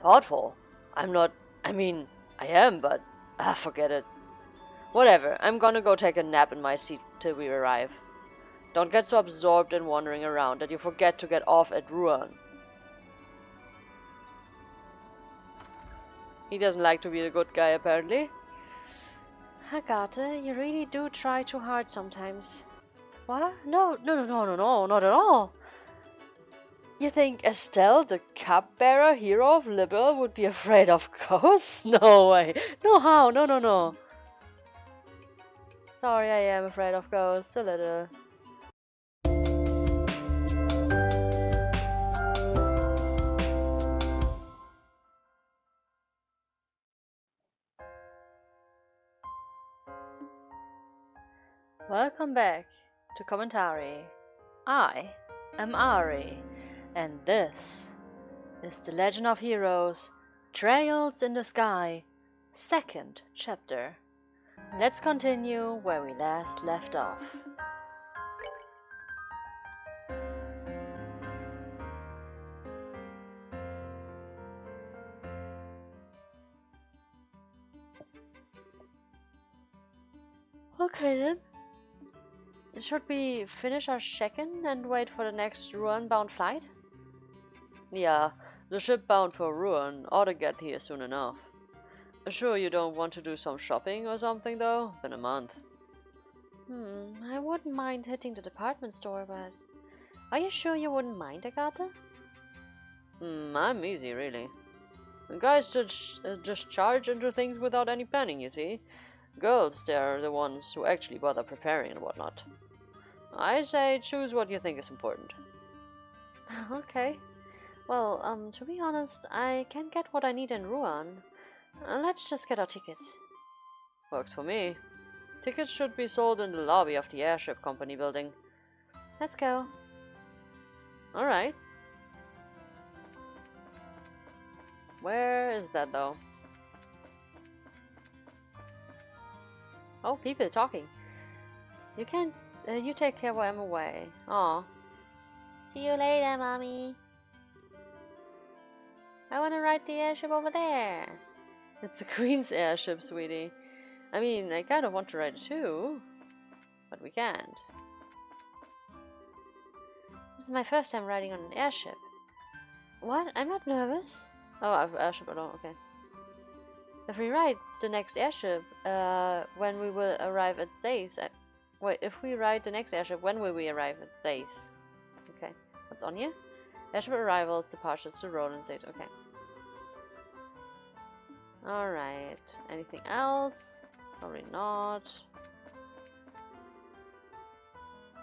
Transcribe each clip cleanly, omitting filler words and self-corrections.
Thoughtful? I'm not. I mean, I am, but forget it. Whatever. I'm gonna go take a nap in my seat till we arrive. Don't get so absorbed in wandering around that you forget to get off at Ruan. He doesn't like to be the good guy, apparently. Agatha, you really do try too hard sometimes. What? No, not at all. You think Estelle, the cupbearer hero of Liberl, would be afraid of ghosts? No way. No how. No. Sorry, I am afraid of ghosts a little. Welcome back to Commentary. I am Ari, and this is The Legend of Heroes, Trails in the Sky, 2nd chapter. Let's continue where we last left off. Okay then. Should we finish our check-in and wait for the next Ruan-bound flight? Yeah, the ship bound for Ruan ought to get here soon enough. Sure you don't want to do some shopping or something though? Been a month. I wouldn't mind hitting the department store, but... Are you sure you wouldn't mind, Agatha? I'm easy, really. Guys just charge into things without any planning, you see. Girls, they're the ones who actually bother preparing and whatnot. I say choose what you think is important. Okay. Well, to be honest, I can't get what I need in Ruan. Let's just get our tickets. Works for me. Tickets should be sold in the lobby of the airship company building. Let's go. Alright. Where is that though? Oh, people talking. You take care while I'm away. Aw. See you later, Mommy. I want to ride the airship over there. It's the Queen's airship, sweetie. I mean, I kind of want to ride it too, but we can't. This is my first time riding on an airship. What? I'm not nervous. Oh, airship alone, okay. If we ride the next airship, when we will arrive at Zace... wait, if we ride the next airship, when will we arrive at Zace? Okay, what's on here? Airship arrivals, departures to Roland Zace, okay. Alright, anything else? Probably not.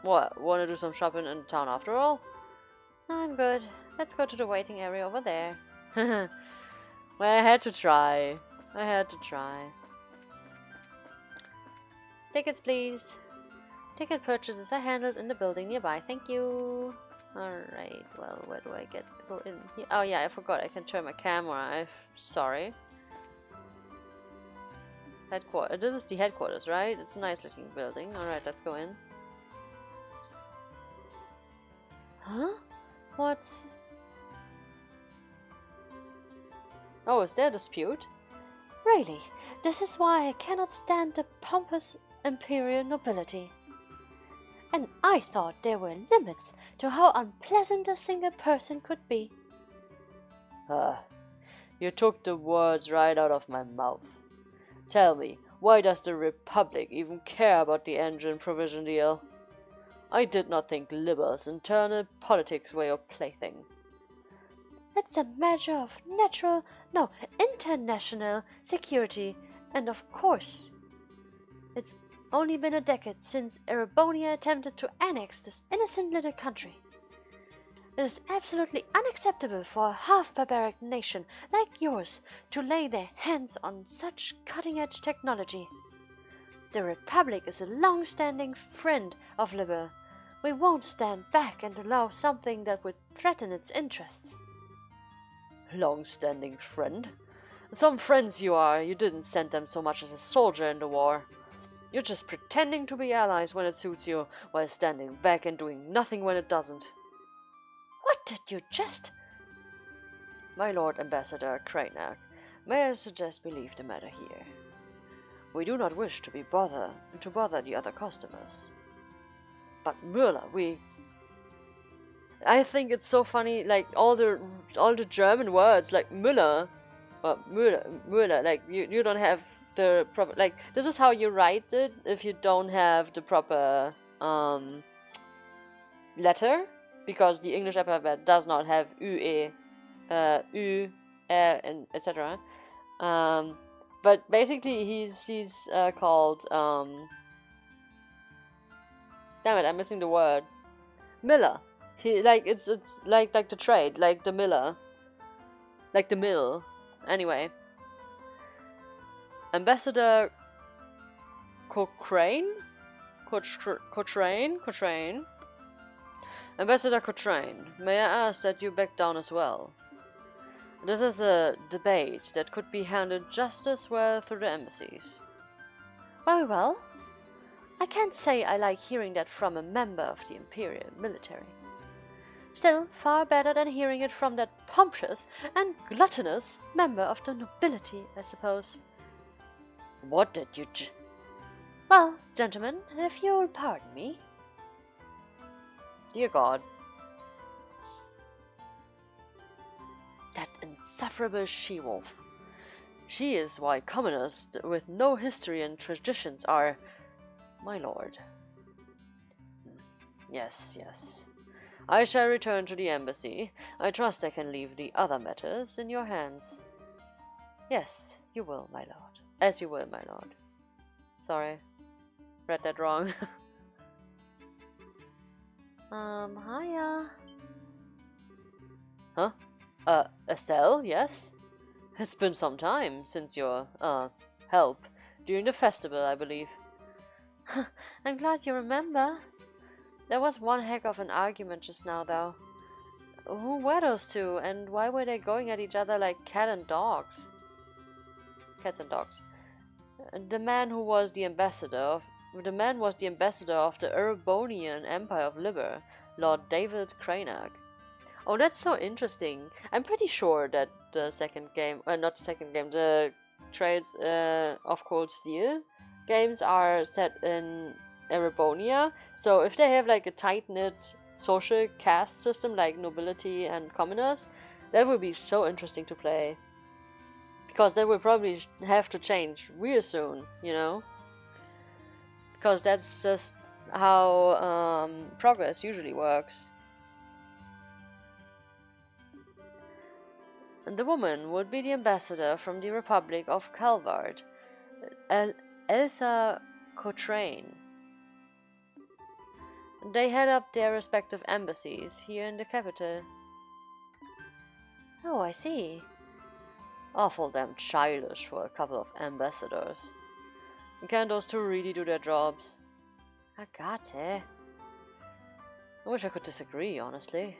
What, wanna do some shopping in town after all? I'm good. Let's go to the waiting area over there. Well, I had to try. Tickets, please. Ticket purchases are handled in the building nearby. Thank you. Alright, well, where do I go in here? Oh yeah, I forgot. I can turn my camera. Sorry. Headquarters. This is the headquarters, right? It's a nice looking building. Alright, let's go in. Huh? What's... Oh, is there a dispute? Really? This is why I cannot stand the pompous imperial nobility. And I thought there were limits to how unpleasant a single person could be. You took the words right out of my mouth. Tell me, why does the Republic even care about the engine provision deal? I did not think Liberl's internal politics were your plaything. It's a matter of international security, and of course, it's only been a decade since Erebonia attempted to annex this innocent little country. It is absolutely unacceptable for a half-barbaric nation like yours to lay their hands on such cutting-edge technology. The Republic is a long-standing friend of Liberl. We won't stand back and allow something that would threaten its interests. Long-standing friend? Some friends you are, you didn't send them so much as a soldier in the war. You're just pretending to be allies when it suits you, while standing back and doing nothing when it doesn't. What did you just... My Lord Ambassador Cranak, may I suggest we leave the matter here? We do not wish to bother the other customers. But Müller, I think it's so funny, like all the German words, like Müller, or Müller, like you don't have the proper, like this is how you write it if you don't have the proper letter, because the English alphabet does not have ue, u, and etc. But basically he's called damn it, I'm missing the word. Miller. He it's like the trade, like the miller. Like the mill. Anyway. Ambassador Cochrane? Cochrane? Ambassador Cochrane, may I ask that you back down as well? This is a debate that could be handled just as well through the embassies. Very well. I can't say I like hearing that from a member of the Imperial military. Still, far better than hearing it from that pompous and gluttonous member of the nobility, I suppose. What did you Well, gentlemen, if you'll pardon me. Dear God. That insufferable she-wolf. She is why commoners with no history and traditions are... My lord. Yes. I shall return to the embassy. I trust I can leave the other matters in your hands. Yes, you will, my lord. As you will, my lord. Sorry. Read that wrong. Hiya. Huh? Estelle, yes? It's been some time since your, help. During the festival, I believe. I'm glad you remember. There was one heck of an argument just now, though. Who were those two, and why were they going at each other like cats and dogs? The man was the ambassador of the Erebonian Empire of Liberl, Lord David Cranak. Oh, that's so interesting. I'm pretty sure that the Trades of Cold Steel games are set in Erebonia, so if they have like a tight-knit social caste system like nobility and commoners, that would be so interesting to play. Because that will probably have to change real soon, you know? Because that's just how progress usually works. And the woman would be the ambassador from the Republic of Calvard, Elsa Cochrane. They head up their respective embassies here in the capital. Oh, I see. Awful damn childish for a couple of ambassadors. Can't those two really do their jobs? Agate. I wish I could disagree, honestly.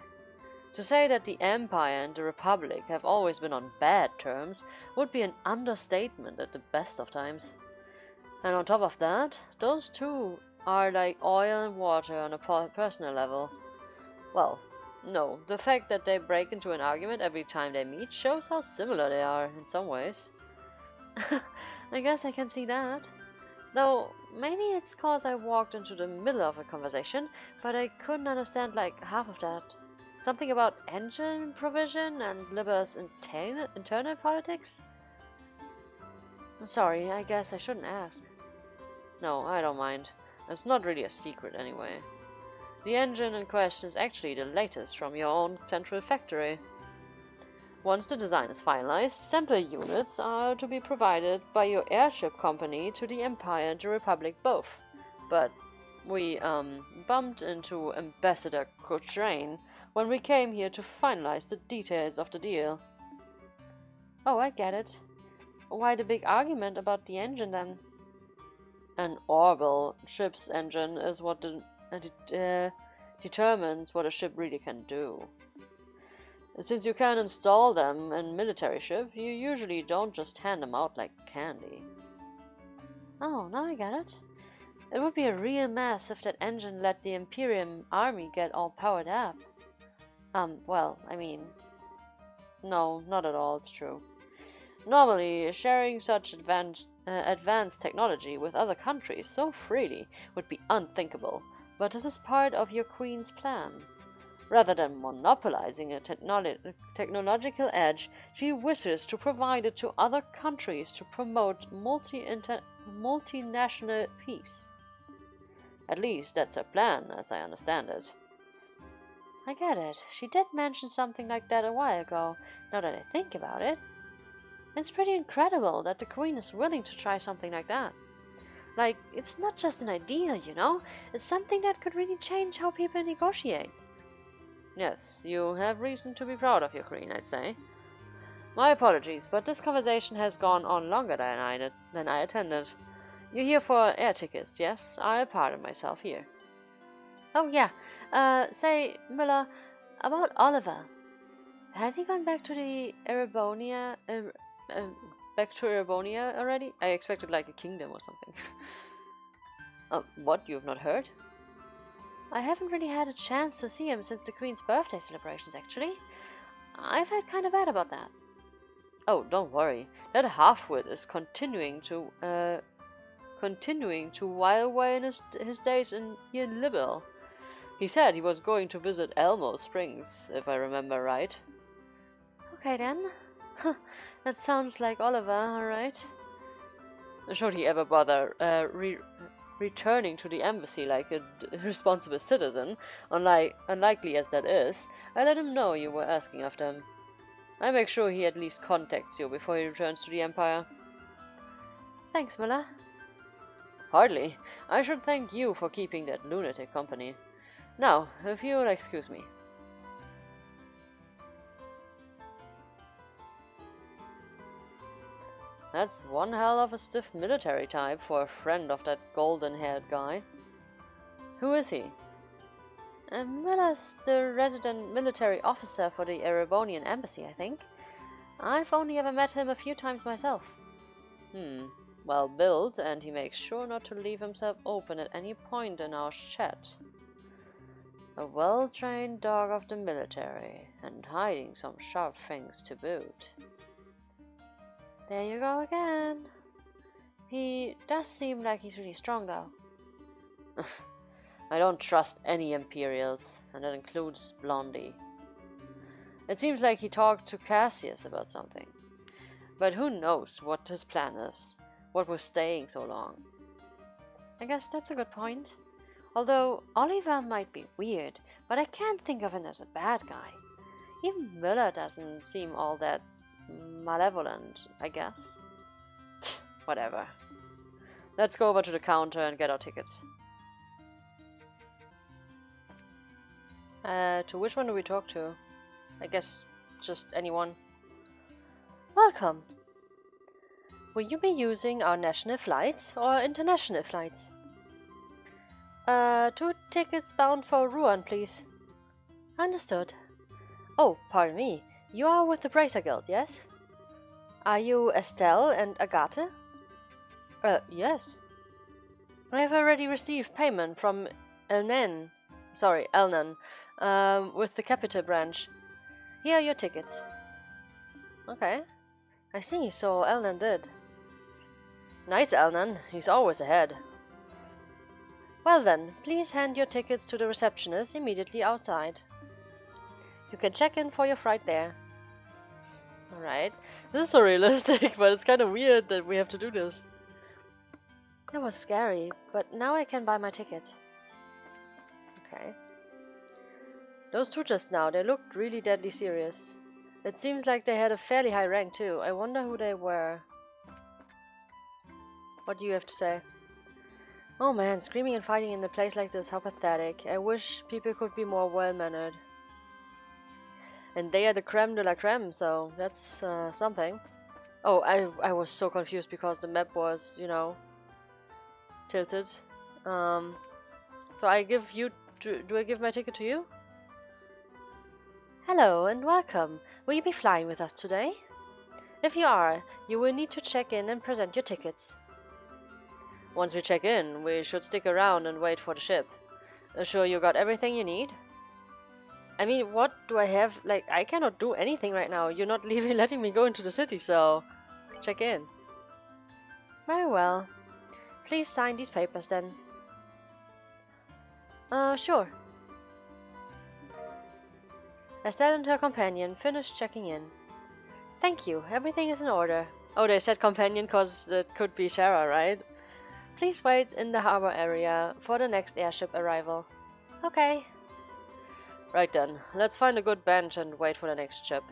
To say that the Empire and the Republic have always been on bad terms would be an understatement at the best of times. And on top of that, those two are like oil and water on a personal level. Well, no, the fact that they break into an argument every time they meet shows how similar they are in some ways. I guess I can see that. Though, maybe it's cause I walked into the middle of a conversation, but I couldn't understand like half of that. Something about engine provision and Liber's internal politics? Sorry, I guess I shouldn't ask. No, I don't mind. It's not really a secret anyway. The engine in question is actually the latest from your own central factory. Once the design is finalized, sample units are to be provided by your airship company to the Empire and the Republic both. But we, bumped into Ambassador Cochrane when we came here to finalize the details of the deal. Oh, I get it. Why the big argument about the engine then? An orbital ship's engine is what determines what a ship really can do. Since you can install them in military ships, you usually don't just hand them out like candy. Oh, now I get it. It would be a real mess if that engine let the Imperial army get all powered up. Well, I mean, No, not at all, it's true. Normally, sharing such advanced technology with other countries so freely would be unthinkable, but this is part of your queen's plan. Rather than monopolizing a technological edge, she wishes to provide it to other countries to promote multinational peace. At least that's her plan, as I understand it. I get it. She did mention something like that a while ago, now that I think about it. It's pretty incredible that the Queen is willing to try something like that. Like, it's not just an idea, you know? It's something that could really change how people negotiate. Yes, you have reason to be proud of your queen, I'd say. My apologies, but this conversation has gone on longer than I intended. You're here for air tickets, yes? I'll pardon myself here. Oh yeah, say, Miller, about Oliver. Has he gone back to the Erebonia, back to Erebonia already? I expected like a kingdom or something. What? You've not heard? I haven't really had a chance to see him since the Queen's birthday celebrations, actually. I've felt kind of bad about that. Oh, don't worry. That half-wit is continuing to while away in his days in Liberl. He said he was going to visit Elmo Springs, if I remember right. Okay then. That sounds like Oliver, alright. Should he ever bother returning to the embassy like a responsible citizen, unlikely as that is, I let him know you were asking after him. I make sure he at least contacts you before he returns to the Empire. Thanks, Miller. Hardly. I should thank you for keeping that lunatic company. Now, if you'll excuse me. That's one hell of a stiff military type for a friend of that golden-haired guy. Who is he? Miller's the resident military officer for the Erebonian embassy, I think. I've only ever met him a few times myself. Well built, and he makes sure not to leave himself open at any point in our chat. A well-trained dog of the military, and hiding some sharp things to boot. There you go again. He does seem like he's really strong, though. I don't trust any Imperials, and that includes Blondie. It seems like he talked to Cassius about something. But who knows what his plan is, what was staying so long. I guess that's a good point. Although Oliver might be weird, but I can't think of him as a bad guy. Even Miller doesn't seem all that malevolent, I guess. Whatever. Let's go over to the counter and get our tickets. To which one do we talk to? I guess just anyone. Welcome. Will you be using our national flights or international flights? 2 tickets bound for Rouen, please. Understood. Oh, pardon me. You are with the Bracer Guild, yes? Are you Estelle and Agathe? Yes. I have already received payment from Elnan, with the capital branch. Here are your tickets. Okay. I see, so Elnan did. Nice, Elnan. He's always ahead. Well then, please hand your tickets to the receptionist immediately outside. You can check in for your flight there. Alright. This is so realistic, but it's kind of weird that we have to do this. That was scary, but now I can buy my ticket. Okay. Those two just now, they looked really deadly serious. It seems like they had a fairly high rank too. I wonder who they were. What do you have to say? Oh man, screaming and fighting in a place like this, how pathetic. I wish people could be more well-mannered. And they are the creme de la creme, so that's something. Oh, I was so confused because the map was, you know, tilted. So I give you... Do I give my ticket to you? Hello and welcome. Will you be flying with us today? If you are, you will need to check in and present your tickets. Once we check in, we should stick around and wait for the ship. Sure you got everything you need? I mean, what do I have? Like, I cannot do anything right now. You're not letting me go into the city, so check in. Very well. Please sign these papers then. Sure. Estelle and her companion finished checking in. Thank you, everything is in order. Oh, they said companion because it could be Shara, right? Please wait in the harbor area for the next airship arrival. Okay. Right then, let's find a good bench and wait for the next ship.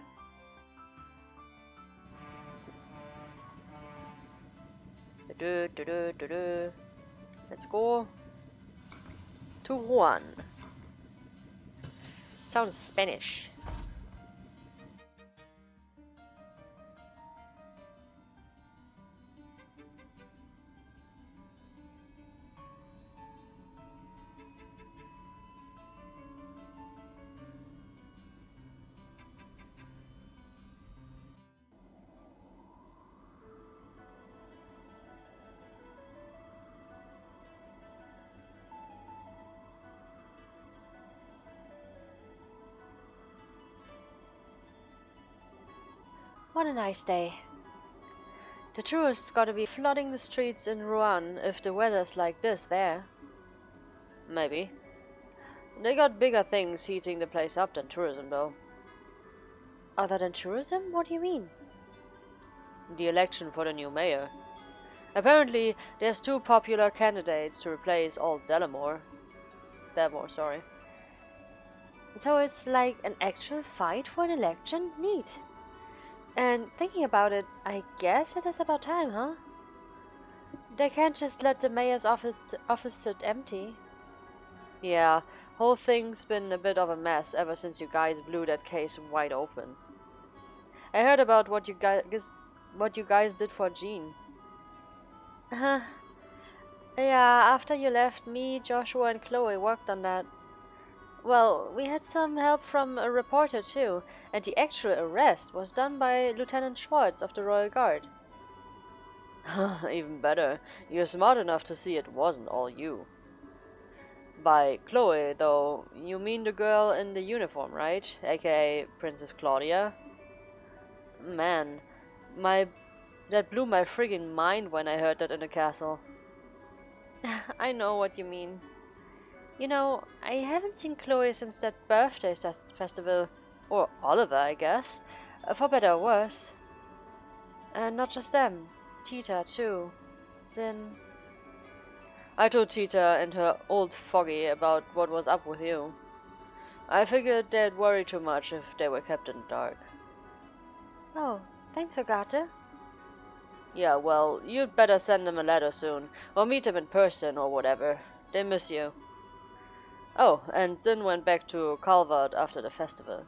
Let's go to Juan. Sounds Spanish. What a nice day. The tourists gotta be flooding the streets in Rouen if the weather's like this there. Maybe. They got bigger things heating the place up than tourism, though. Other than tourism? What do you mean? The election for the new mayor. Apparently, there's 2 popular candidates to replace old Delamore, sorry. So it's like an actual fight for an election? Neat. And thinking about it, I guess it is about time, huh? They can't just let the mayor's office sit empty. Yeah, whole thing's been a bit of a mess ever since you guys blew that case wide open. I heard about what you guys did for Jean. Yeah, after you left, me, Joshua, and Chloe worked on that. Well, we had some help from a reporter too, and the actual arrest was done by Lieutenant Schwartz of the Royal Guard. Even better, you're smart enough to see it wasn't all you. By Chloe, though, you mean the girl in the uniform, right? AKA Princess Claudia? Man, that blew my friggin' mind when I heard that in the castle. I know what you mean. You know, I haven't seen Chloe since that birthday festival. Or Oliver, I guess. For better or worse. And not just them. Tita, too. Zin. I told Tita and her old foggy about what was up with you. I figured they'd worry too much if they were kept in the dark. Oh, thanks, Agatha. Yeah, well, you'd better send them a letter soon, or meet them in person or whatever. They miss you. Oh, and Zin went back to Calvert after the festival.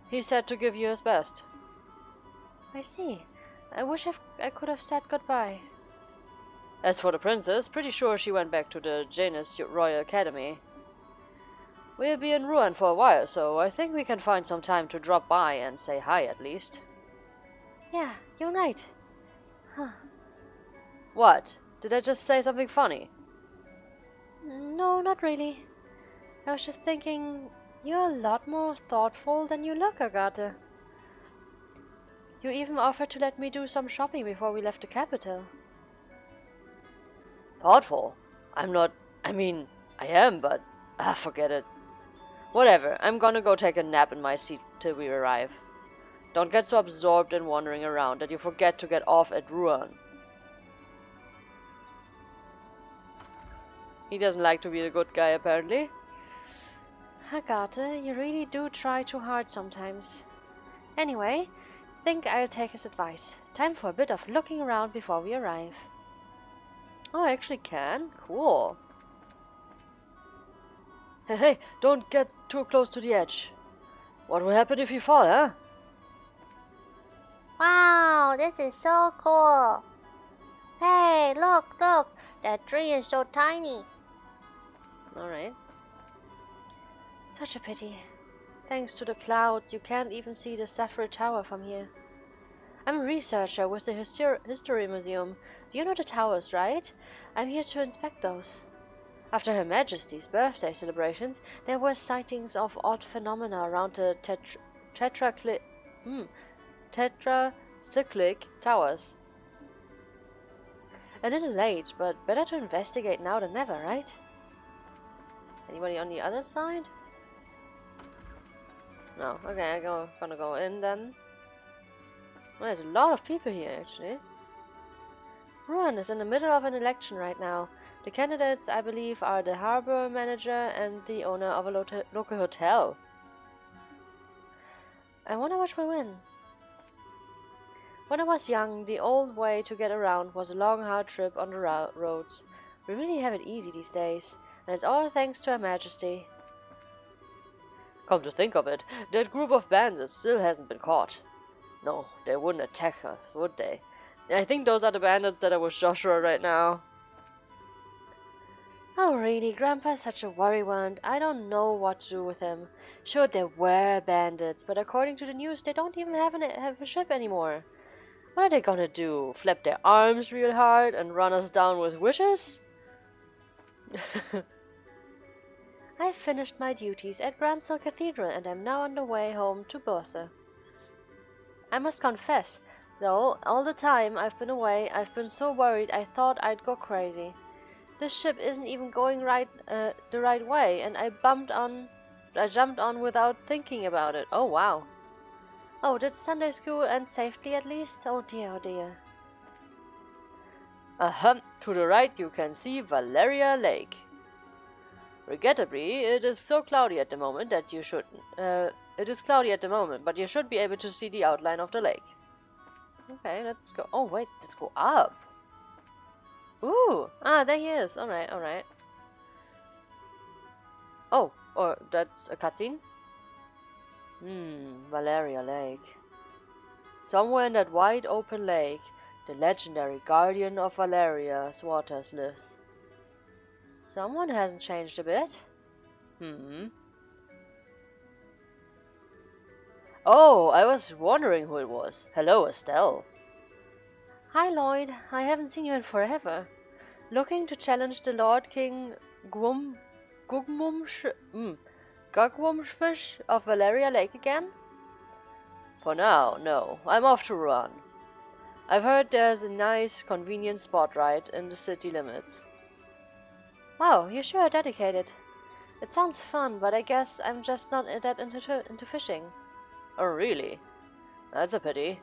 He said to give you his best. I see. I wish I could have said goodbye. As for the princess, pretty sure she went back to the Janus Royal Academy. We'll be in Rouen for a while, so I think we can find some time to drop by and say hi at least. Yeah, you're right. Huh. What? Did I just say something funny? No, not really. I was just thinking, you're a lot more thoughtful than you look, Agatha. You even offered to let me do some shopping before we left the capital. Thoughtful? I'm not... I mean, I am, but... forget it. Whatever, I'm gonna go take a nap in my seat till we arrive. Don't get so absorbed in wandering around that you forget to get off at Rouen. He doesn't like to be the good guy, apparently. Agatha, you really do try too hard sometimes. Anyway, think I'll take his advice. Time for a bit of looking around before we arrive. Oh, I actually can? Cool. Hey, don't get too close to the edge. What will happen if you fall, huh? Wow, this is so cool. Hey, look, that tree is so tiny. Alright. Such a pity. Thanks to the clouds, you can't even see the Sapphire Tower from here. I'm a researcher with the History Museum. You know the towers, right? I'm here to inspect those. After Her Majesty's birthday celebrations, there were sightings of odd phenomena around the tetracyclic towers. A little late, but better to investigate now than never, right? Anybody on the other side? No. Okay, I'm gonna go in then. Well, there's a lot of people here, actually. Ruan is in the middle of an election right now. The candidates, I believe, are the harbor manager and the owner of a local hotel. I wonder which will win. When I was young, the old way to get around was a long, hard trip on the roads. We really have it easy these days, and it's all thanks to Her Majesty. Come to think of it, that group of bandits still hasn't been caught. No, they wouldn't attack us, would they? I think those are the bandits that are with Joshua right now. Oh really, Grandpa's such a worrywart. I don't know what to do with him. Sure, there were bandits, but according to the news, they don't even have a ship anymore. What are they gonna do? Flap their arms real hard and run us down with wishes? I've finished my duties at Gransell Cathedral and am now on the way home to Bursa. I must confess, though, all the time I've been away, I've been so worried I thought I'd go crazy. This ship isn't even going the right way, and I jumped on without thinking about it. Oh wow. Oh, did Sunday school end safely at least? Oh dear, oh dear. To the right you can see Valeria Lake. Regrettably, it is so cloudy at the moment that you should... it is cloudy at the moment, but you should be able to see the outline of the lake. Okay, let's go... Oh wait, let's go up. Ooh! Ah, there he is. Alright, alright. Oh, that's a cutscene? Valeria Lake. Somewhere in that wide open lake, the legendary guardian of Valeria's waters lives. Someone hasn't changed a bit. Oh, I was wondering who it was. Hello, Estelle. Hi, Lloyd. I haven't seen you in forever. Looking to challenge the Lord King Gugwumfish of Valeria Lake again? For now, no. I'm off to Ruan. I've heard there's a nice, convenient spot right in the city limits. Wow, you sure are dedicated. It sounds fun, but I guess I'm just not that into fishing. Oh, really? That's a pity.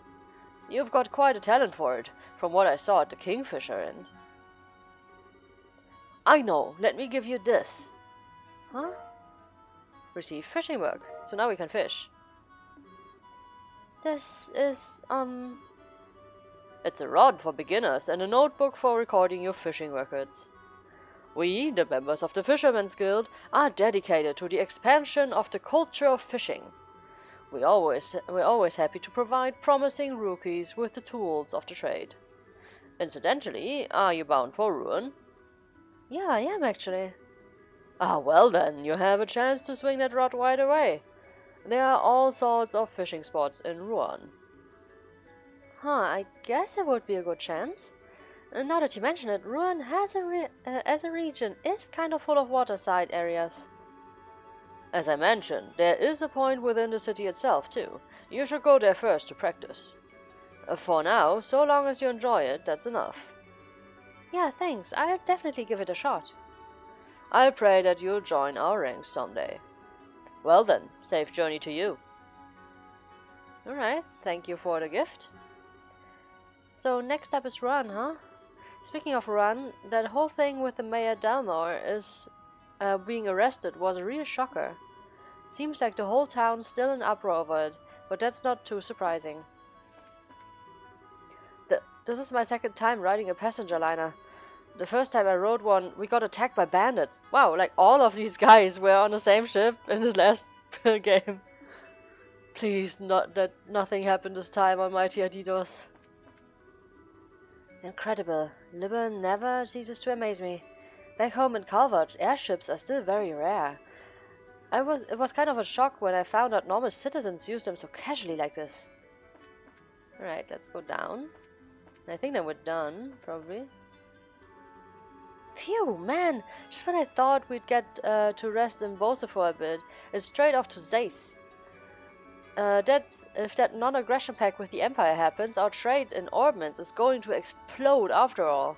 You've got quite a talent for it, from what I saw at the Kingfisher Inn. I know, let me give you this. Huh? Receive fishing work, so now we can fish. This is, It's a rod for beginners and a notebook for recording your fishing records. We, the members of the Fishermen's Guild, are dedicated to the expansion of the culture of fishing. We're always happy to provide promising rookies with the tools of the trade. Incidentally, are you bound for Ruan? Yeah, I am actually. Ah, well then, you have a chance to swing that rod right away. There are all sorts of fishing spots in Ruan. Huh, I guess it would be a good chance. Now that you mention it, Ruan has as a region is kind of full of waterside areas. As I mentioned, there is a point within the city itself too. You should go there first to practice. For now, so long as you enjoy it, that's enough. Yeah, thanks. I'll definitely give it a shot. I pray that you'll join our ranks someday. Well then, safe journey to you. Alright, thank you for the gift. So next up is Ruan, huh? Speaking of Ruan, that whole thing with the Mayor Dalmor is being arrested was a real shocker. Seems like the whole town's still in uproar over it, but that's not too surprising. This is my second time riding a passenger liner. The first time I rode one, we got attacked by bandits. Wow, like all of these guys were on the same ship in this last game. Please, not that nothing happened this time on Mighty Adidas. Incredible. Liberl never ceases to amaze me. Back home in Calvert, airships are still very rare. It was kind of a shock when I found out normal citizens use them so casually like this. Alright, let's go down. I think then we're done, probably. Phew, man! Just when I thought we'd get to rest in Bosa for a bit, it's straight off to Zace. If that non-aggression pact with the Empire happens, our trade in ordnance is going to explode after all.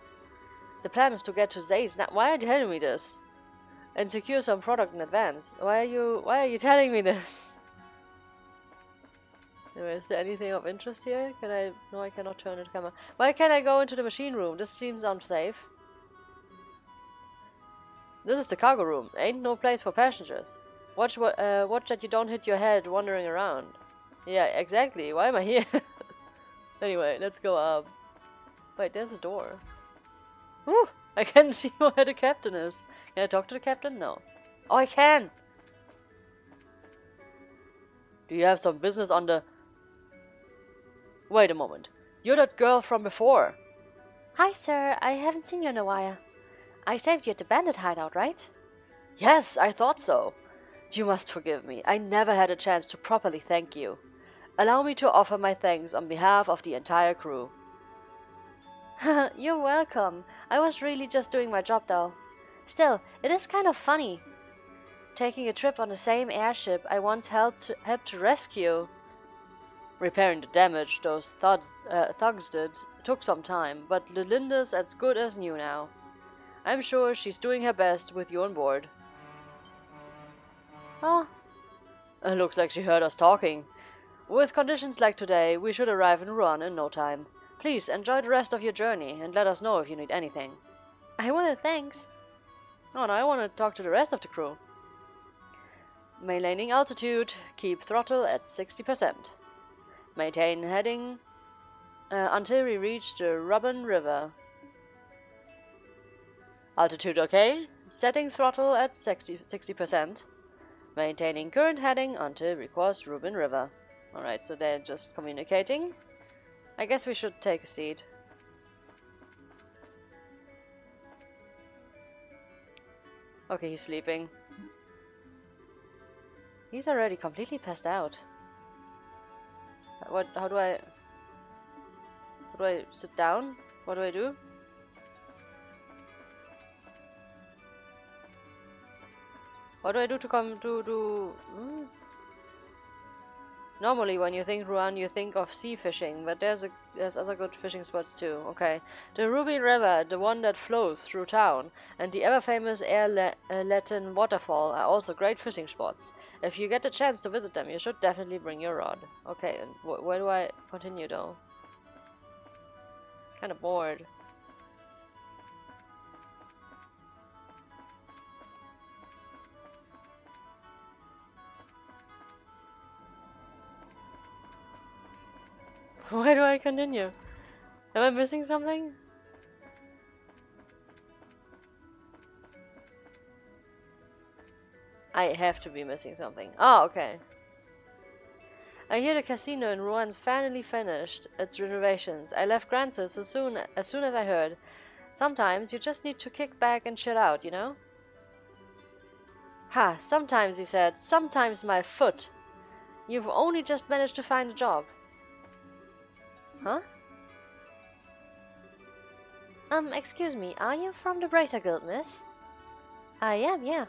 The plan is to get to Zace. Now, why are you telling me this? And secure some product in advance. Why are you telling me this? Anyway, is there anything of interest here? No, I cannot turn the camera. Why can't I go into the machine room? This seems unsafe. This is the cargo room. Ain't no place for passengers. Watch that you don't hit your head wandering around. Yeah, exactly. Why am I here? Anyway, let's go up. Wait, there's a door. Whew! I can't see where the captain is. Can I talk to the captain? No. Oh, I can! Do you have some business on the... Wait a moment. You're that girl from before. Hi, sir. I haven't seen you in a while. I saved you at the bandit hideout, right? Yes, I thought so. You must forgive me. I never had a chance to properly thank you. Allow me to offer my thanks on behalf of the entire crew. You're welcome. I was really just doing my job, though. Still, it is kind of funny. Taking a trip on the same airship I once helped to rescue. Repairing the damage those thugs did took some time, but Linda's as good as new now. I'm sure she's doing her best with you on board. Oh. Looks like she heard us talking. With conditions like today, we should arrive in Ruan in no time. Please enjoy the rest of your journey and let us know if you need anything. I will, thanks. Oh, now I want to talk to the rest of the crew. Maintaining altitude, keep throttle at 60%. Maintain heading until we reach the Rubin River. Altitude okay, setting throttle at 60%. Maintaining current heading until we cross Rubin River. Alright, so they're just communicating. I guess we should take a seat. Okay, he's sleeping. He's already completely passed out. How do I sit down? What do I do? What do I do to come to Normally when you think Ruan you think of sea fishing, but there's other good fishing spots too. Okay. The Ruby River, the one that flows through town, and the ever famous Latin waterfall are also great fishing spots. If you get the chance to visit them, you should definitely bring your rod. Okay, and where do I continue though? Kinda bored. Where do I continue? Am I missing something? I have to be missing something. Oh, okay. I hear the casino in Roan's finally finished its renovations. I left Grancis as soon as I heard. Sometimes you just need to kick back and chill out, you know? Ha, sometimes, he said. Sometimes, my foot. You've only just managed to find a job. Huh? Excuse me, are you from the Bracer Guild, miss? I am, yeah.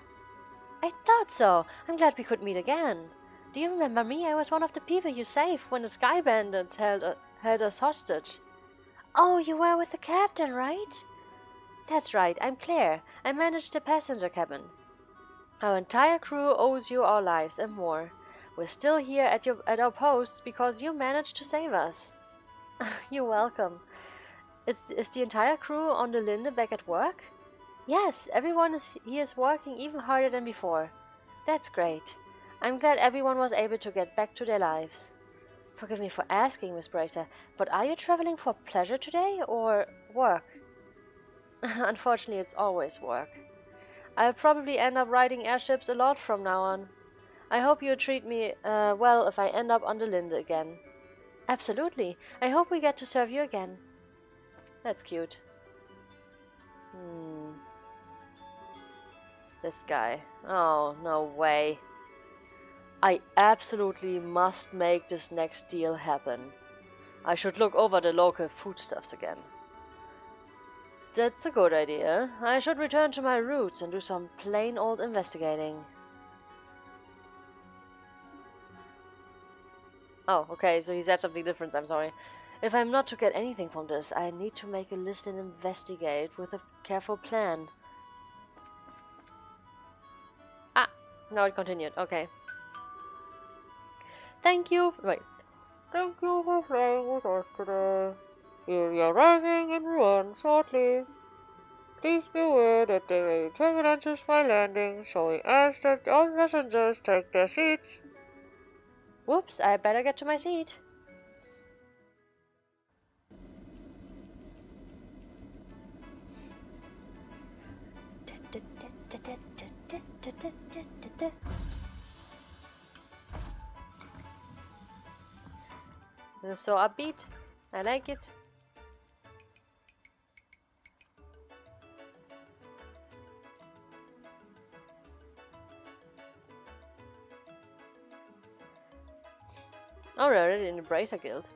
I thought so. I'm glad we could meet again. Do you remember me? I was one of the people you saved when the Sky Bandits held us hostage. Oh, you were with the captain, right? That's right, I'm Claire. I managed the passenger cabin. Our entire crew owes you our lives and more. We're still here at our posts because you managed to save us. You're welcome. Is the entire crew on the Linde back at work? Yes, everyone here is working even harder than before. That's great. I'm glad everyone was able to get back to their lives. Forgive me for asking, Miss Bracer, but are you traveling for pleasure today or work? Unfortunately, it's always work. I'll probably end up riding airships a lot from now on. I hope you'll treat me well if I end up on the Linde again. Absolutely. I hope we get to serve you again. That's cute. This guy. Oh, no way. I absolutely must make this next deal happen. I should look over the local foodstuffs again. That's a good idea. I should return to my roots and do some plain old investigating. Oh, okay, so he said something different, I'm sorry. If I'm not to get anything from this, I need to make a list and investigate with a careful plan. Ah, now it continued, okay. Thank you, wait. Thank you for playing with us today. We'll be arriving in Rouen shortly. Please be aware that there may be turbulences by landing, so we ask that all passengers take their seats. Whoops, I better get to my seat. This is so upbeat. I like it. Alright, in the Bracer Guild.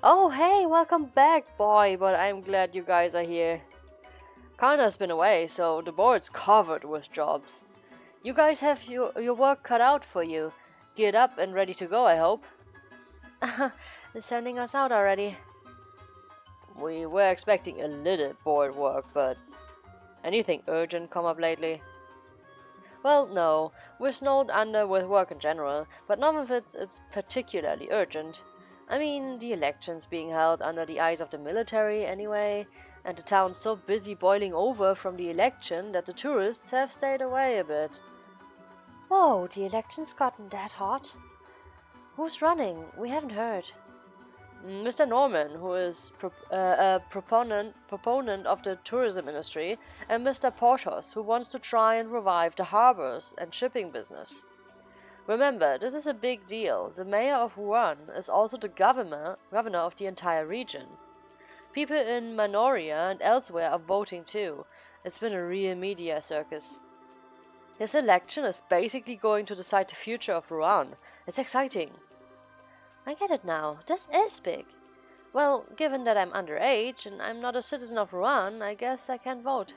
Oh, hey, welcome back, boy, but I'm glad you guys are here. Kana's been away, so the board's covered with jobs. You guys have your work cut out for you. Geared up and ready to go, I hope. They're sending us out already. We were expecting a little board work, but anything urgent come up lately? Well, no. We're snowed under with work in general, but none of it's particularly urgent. I mean, the election's being held under the eyes of the military anyway, and the town's so busy boiling over from the election that the tourists have stayed away a bit. Whoa, the election's gotten that hot? Who's running? We haven't heard. Mr. Norman, who is a proponent of the tourism industry, and Mr. Porthos, who wants to try and revive the harbors and shipping business. Remember, this is a big deal. The mayor of Rouen is also the governor of the entire region. People in Manoria and elsewhere are voting too. It's been a real media circus. His election is basically going to decide the future of Rouen. It's exciting. I get it now. This is big. Well, given that I'm underage and I'm not a citizen of Rouen, I guess I can't vote.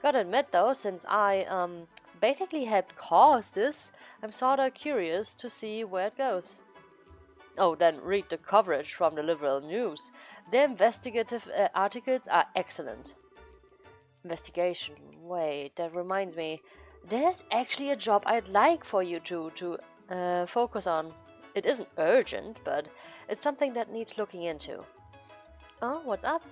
Gotta admit though, since I basically helped cause this, I'm sorta curious to see where it goes. Oh, then read the coverage from the Liberl News. Their investigative articles are excellent. Investigation. Wait, that reminds me. There's actually a job I'd like for you to focus on. It isn't urgent, but it's something that needs looking into. Oh, what's up?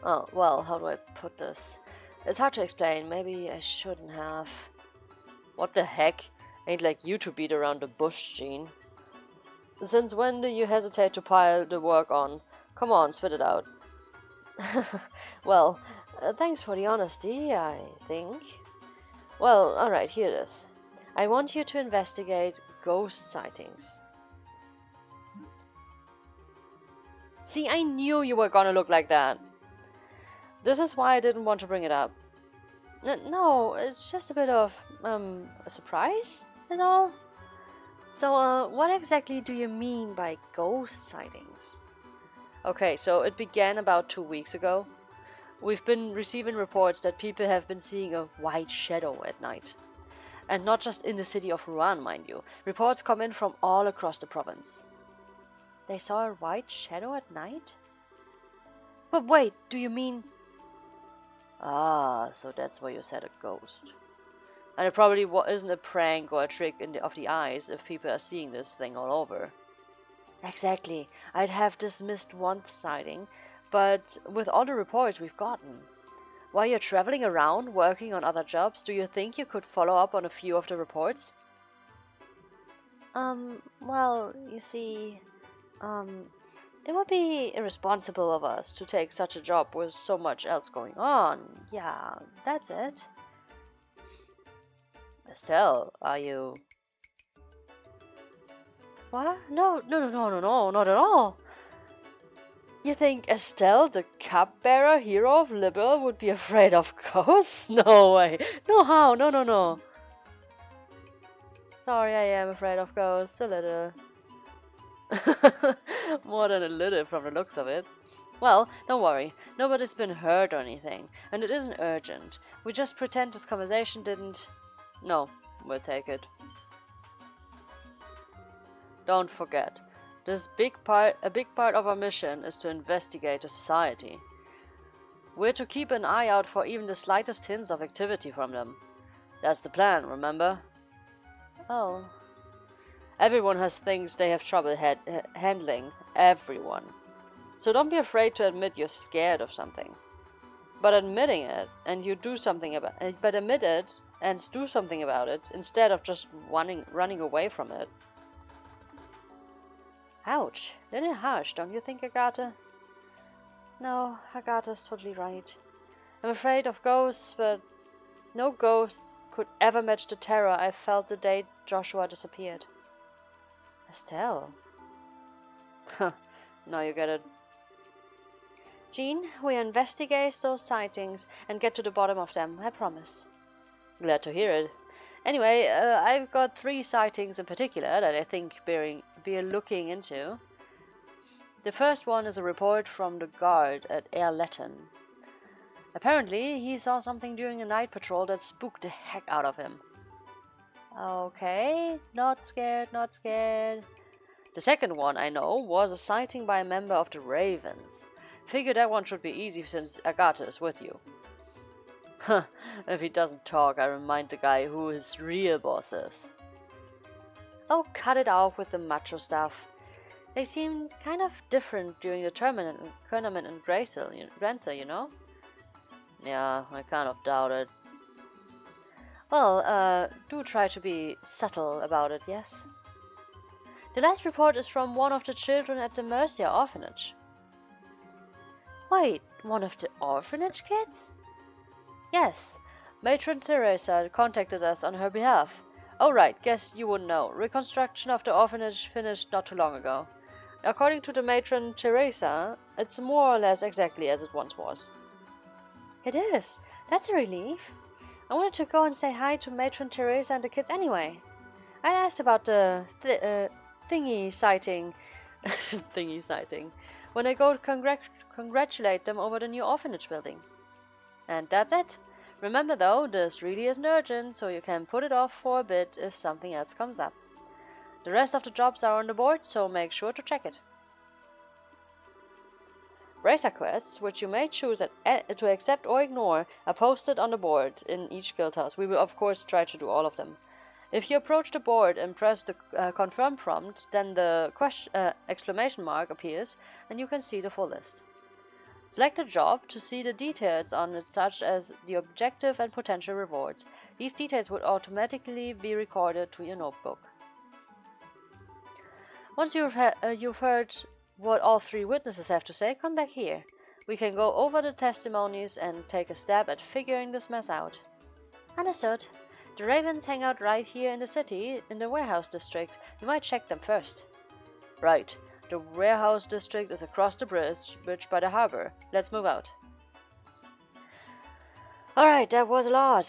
Oh, well, how do I put this? It's hard to explain. Maybe I shouldn't have. What the heck? Ain't like you to beat around the bush, Jean. Since when do you hesitate to pile the work on? Come on, spit it out. Well, thanks for the honesty, I think. Well, alright, here it is. I want you to investigate ghost sightings. See, I knew you were gonna look like that. This is why I didn't want to bring it up. No, it's just a bit of, a surprise, is all. So, what exactly do you mean by ghost sightings? Okay, so it began about 2 weeks ago. We've been receiving reports that people have been seeing a white shadow at night. And not just in the city of Rouen, mind you. Reports come in from all across the province. They saw a white shadow at night? But wait, do you mean... Ah, so that's why you said a ghost. And it probably isn't a prank or a trick of the eyes if people are seeing this thing all over. Exactly. I'd have dismissed one sighting, but with all the reports we've gotten... While you're traveling around, working on other jobs, do you think you could follow up on a few of the reports? Well, you see, it would be irresponsible of us to take such a job with so much else going on. Yeah, that's it. Estelle, are you... What? No, not at all. You think Estelle, the cupbearer hero of Liberl, would be afraid of ghosts? No way. No how, no. Sorry, I am afraid of ghosts, a little. More than a little from the looks of it. Well, don't worry. Nobody's been hurt or anything, and it isn't urgent. We just pretend this conversation didn't... No, we'll take it. Don't forget, a big part of our mission is to investigate the society. We're to keep an eye out for even the slightest hints of activity from them. That's the plan, remember? Oh. Everyone has things they have trouble handling. Everyone. So don't be afraid to admit you're scared of something. But admit it and do something about it instead of just running away from it. Ouch. Little harsh, don't you think, Agatha? No, Agatha's totally right. I'm afraid of ghosts, but no ghosts could ever match the terror I felt the day Joshua disappeared. Estelle. Now you get it. Jean, we investigate those sightings and get to the bottom of them, I promise. Glad to hear it. Anyway, I've got 3 sightings in particular that I think we're looking into. The first one is a report from the guard at Air Letton. Apparently, he saw something during a night patrol that spooked the heck out of him. Okay, not scared, not scared. The second one I know was a sighting by a member of the Ravens. Figure that one should be easy since Agatha is with you. Huh, if he doesn't talk, I remind the guy who his real boss is. Oh, cut it out with the macho stuff. They seemed kind of different during the tournament in Grancel, you know? Yeah, I kind of doubt it. Well, do try to be subtle about it, yes? The last report is from one of the children at the Mercia orphanage. Wait, one of the orphanage kids? Yes, Matron Teresa contacted us on her behalf. Oh right, guess you wouldn't know. Reconstruction of the orphanage finished not too long ago. According to the Matron Teresa, it's more or less exactly as it once was. It is. That's a relief. I wanted to go and say hi to Matron Teresa and the kids anyway. I asked about the thingy sighting when I go to congratulate them over the new orphanage building. And that's it. Remember though, this really isn't urgent, so you can put it off for a bit if something else comes up. The rest of the jobs are on the board, so make sure to check it. Racer quests, which you may choose to accept or ignore, are posted on the board in each guild house. We will of course try to do all of them. If you approach the board and press the confirm prompt, then the exclamation mark appears and you can see the full list. Select a job to see the details on it, such as the objective and potential rewards. These details would automatically be recorded to your notebook. Once you've heard what all 3 witnesses have to say, come back here. We can go over the testimonies and take a stab at figuring this mess out. Understood. The Ravens hang out right here in the city, in the warehouse district. You might check them first. Right. The warehouse district is across the bridge by the harbor. Let's move out. Alright, that was a lot.